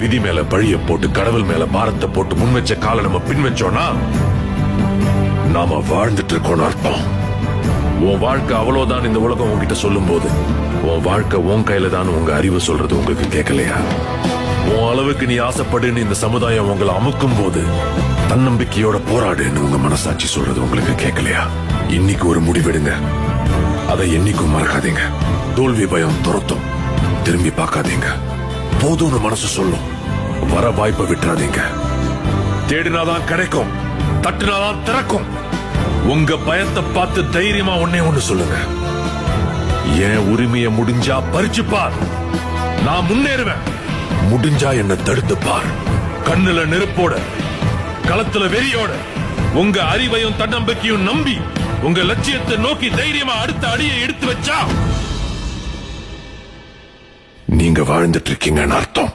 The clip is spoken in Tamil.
விதி மேல பழிய போட்டு கடவுள் மேல பாரத்தை போட்டு முன் வச்ச காலை நம்ம பின் வச்சோம்னா நாம வாழ்ந்துட்டு இருக்கோம் அர்த்தம். உன் வாழ்க்கை அவ்வளவுதான் இந்த உலகம் உன்கிட்ட சொல்லும் போது உன் வாழ்க்கை உன் கையில தான் உங்க அறிவு சொல்றது உங்களுக்கு கேட்கலையா? உன் அளவுக்கு நீ ஆசைப்படுன்னு இந்த சமுதாயம் உங்களை அமுக்கும் போது தன்னம்பிக்கையோட போராடுன்னு உங்க மனசாட்சி சொல்றது உங்களுக்கு கேட்கலையா? இன்னைக்கு ஒரு முடிவெடுங்க, அதை என்னைக்கும் மறக்காதீங்க. தோல்வி பயம் துரத்தும், திரும்பி பார்க்காதீங்க. போதும்னு மனசு சொல்லும், வர வாய்ப்பை விட்டுறாதீங்க. தேடினாதான் கிடைக்கும், தட்டினாதான் திறக்கும். உங்க பயத்தை பார்த்து தைரியமா ஒண்ணு சொல்லுங்க, என் உரிமையை முடிஞ்சா பறிச்சு பார், நான் முன்னேறுவேன். முடிஞ்சா என்ன தடுத்து பார். கண்ணுல நெருப்போட, களத்துல வெறியோட, உங்க அறிவையும் தன்னம்பிக்கையும் நம்பி உங்க லட்சியத்தை நோக்கி தைரியமா அடுத்த அடியை எடுத்து வச்சா நீங்க வாழ்ந்துட்டு இருக்கீங்கன்னு அர்த்தம்.